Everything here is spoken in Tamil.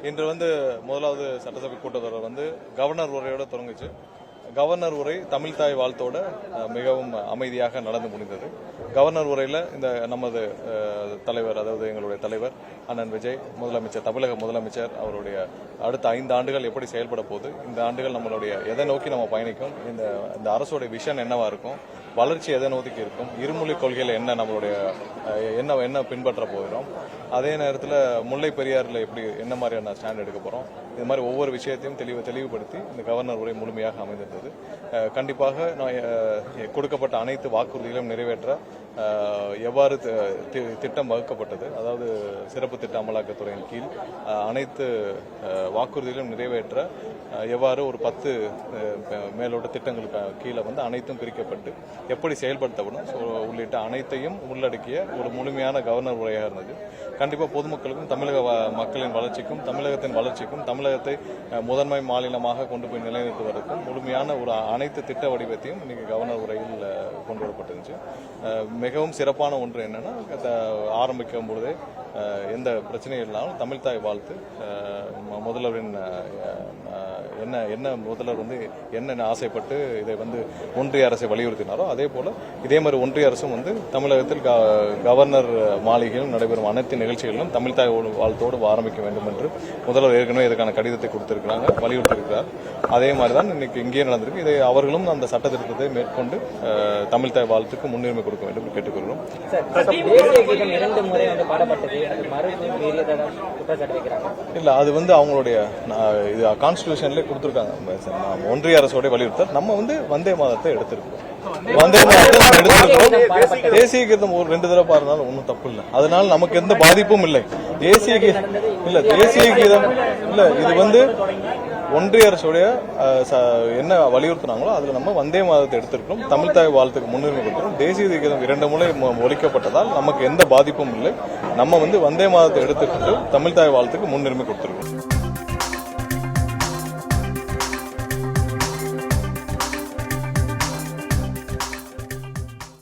இன்று முதலாவது சட்டசபை கூட்டத்தொடர் கவர்னர் உரையோட தொடங்குச்சு. கவர்னர் உரை தமிழ் தாய் வாழ்த்தோட மிகவும் அமைதியாக நடந்து முடிந்தது. கவர்னர் உரையில் இந்த நமது தலைவர், அதாவது எங்களுடைய தலைவர் அண்ணன் விஜய் முதலமைச்சர், தமிழக முதலமைச்சர் அவருடைய அடுத்த 5 ஆண்டுகள் எப்படி செயல்பட போகுது, இந்த ஆண்டுகள் நம்மளுடைய எதை நோக்கி நம்ம பயணிக்கும், இந்த அரசுடைய விஷன் என்னவா இருக்கும், வளர்ச்சி எதை நோக்கி இருக்கும், இருமொழி கொள்கையில் என்ன நம்மளுடைய என்ன பின்பற்ற போகிறோம், அதே நேரத்தில் முல்லை பெரியாறில் எப்படி என்ன மாதிரியான ஸ்டாண்ட் எடுக்க போகிறோம், இது மாதிரி ஒவ்வொரு விஷயத்தையும் தெளிவுபடுத்தி இந்த கவர்னர் உரை முழுமையாக அமைந்திருந்தது. கண்டிப்பாக கொடுக்கப்பட்ட அனைத்து வாக்குறுதிகளையும் நிறைவேற்ற எவ்வாறு திட்டம் வகுக்கப்பட்டது, அதாவது சிறப்பு திட்ட அமலாக்கத்துறையின் கீழ் அனைத்து வாக்குறுதிகளையும் நிறைவேற்ற எவ்வாறு ஒரு 10 மேலோட்ட திட்டங்களுக்கு கீழே அனைத்தும் பிரிக்கப்பட்டு எப்படி செயல்படுத்தப்படும் உள்ளிட்ட அனைத்தையும் உள்ளடக்கிய ஒரு முழுமையான கவர்னர் உரையாக இருந்தது. கண்டிப்பாக பொதுமக்களுக்கும் தமிழக மக்களின் வளர்ச்சிக்கும் தமிழகத்தின் வளர்ச்சிக்கும் தமிழகத்தை முதன்மை மாநிலமாக கொண்டு போய் நிலைநிறுத்துவதற்கும் முழுமையான ஒரு அனைத்து திட்ட வடிவத்தையும் இன்னைக்கு கவர்னர் உரையில் கொண்டு வரப்பட்டிருந்துச்சு. மிகவும் சிறப்பான ஒன்று என்னன்னா, ஆரம்பிக்கும் பொழுதே எந்த பிரச்சனையும் இல்லாமல் தமிழ் தாய் வாழ்த்து முதல்வரின் என்ன முதல்வர் என்ன ஆசைப்பட்டு இதை ஒன்றிய அரசை வலியுறுத்தினாரோ அதே போல இதே மாதிரி ஒன்றிய அரசும் தமிழகத்தில் கவர்னர் மாளிகையில் நடைபெறும் அனைத்து நிகழ்ச்சிகளிலும் தமிழ் தாய் வாழ்த்தோடு ஆரம்பிக்க வேண்டும் என்று முதல்வர் ஏற்கனவே இதற்கான கடிதத்தை கொடுத்திருக்கிறாங்க, வலியுறுத்தியிருக்கிறார். அதே மாதிரிதான் இன்னைக்கு இங்கே நடந்திருக்கு. இதை அவர்களும் அந்த சட்ட திருத்தத்தை மேற்கொண்டு தமிழ் தாய் வாழ்த்துக்கு முன்னுரிமை கொடுக்க வேண்டும் என்று கேட்டுக்கொள்கிறோம். இல்ல, அது அவங்களுடைய கான்ஸ்டிடியூஷன்ல கொடுத்திருக்காங்க. ஒன்றிய அரசோட வலியுறுத்தல் நம்ம வந்தே மாதத்தை எடுத்திருக்கோம். வந்தே மாதத்தை எடுத்திருக்கோம். தேசிய கீதம் ஒரு 2 தடவை பாருனாலும் ஒன்றும் தப்பு இல்லை. அதனால நமக்கு எந்த பாதிப்பும் இல்லை. தேசிய கீதம் இல்ல, இது ஒன்றிய அரசுடைய என்ன வலியுறுத்தினாங்களோ அதுல நம்ம வந்தே மாதத்தை எடுத்திருக்கிறோம். தமிழ் தாய் வாழ்த்துக்கு முன்னுரிமை கொடுக்கிறோம். தேசிய கீதம் 2 முறை ஒலிக்கப்பட்டதால் நமக்கு எந்த பாதிப்பும் இல்லை. நம்ம வந்தே மாதத்தை எடுத்துக்கிட்டு தமிழ் தாய் வாழ்த்துக்கு முன்னுரிமை கொடுத்திருக்கிறோம்.